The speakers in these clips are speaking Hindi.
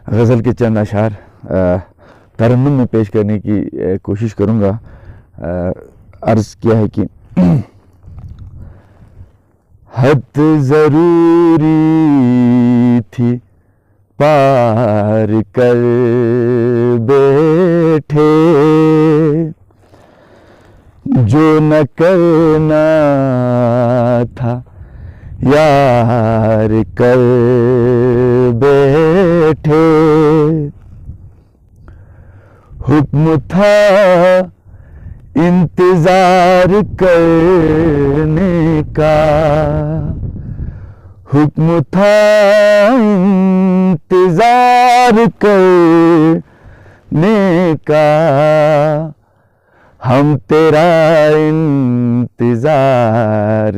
गज़ल के चंद अशार तरन्नुम में पेश करने की कोशिश करूँगा। अर्ज़ किया है कि हद ज़रूरी थी पार कर बैठे, जो न करना था यार कर बैठे। हुक्म था इंतजार करने का, हुक्म था इंतजार करने का, हम तेरा इंतजार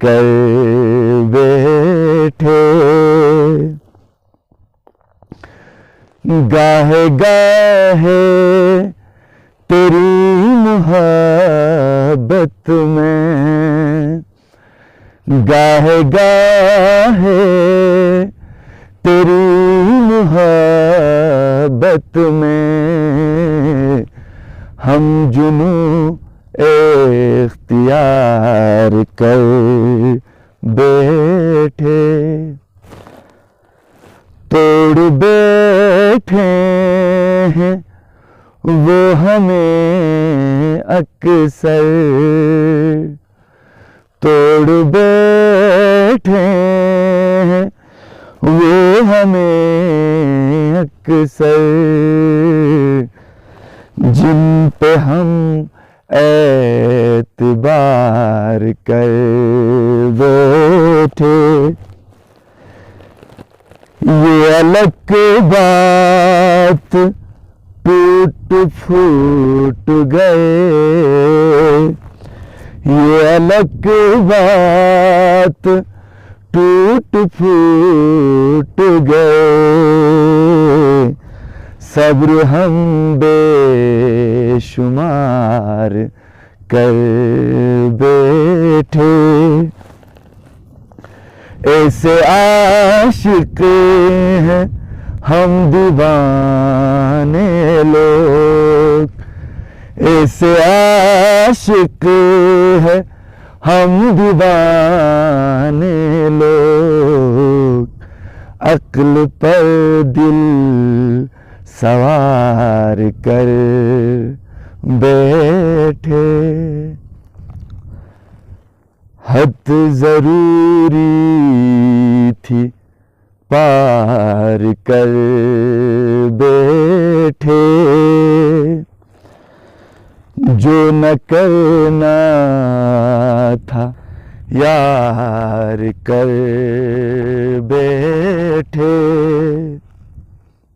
कर बैठे। गाहे गाहे तेरी मोहब्बत में, गाहे गाहे तेरी मोहब्बत में, हम जुनू इख्तियार कर बैठे। तोड़ बैठे हैं वो हमें अक्सर, तोड़ बैठे हैं वो हमें अक्सर, जिन पे हम एतबार कर बैठे। ये अलग बात टूट फूट गए, ये अलग बात टूट फूट गए, सब्र हम बेशुमार कर बैठे। ऐसे आशिक हैं हम दीवाने लोग, ऐसे आशिक हैं हम दीवाने लोग, अक्ल पर दिल सवार कर बैठे। हद ज़रूरी थी पार कर बैठे, जो न करना था यार कर बैठे।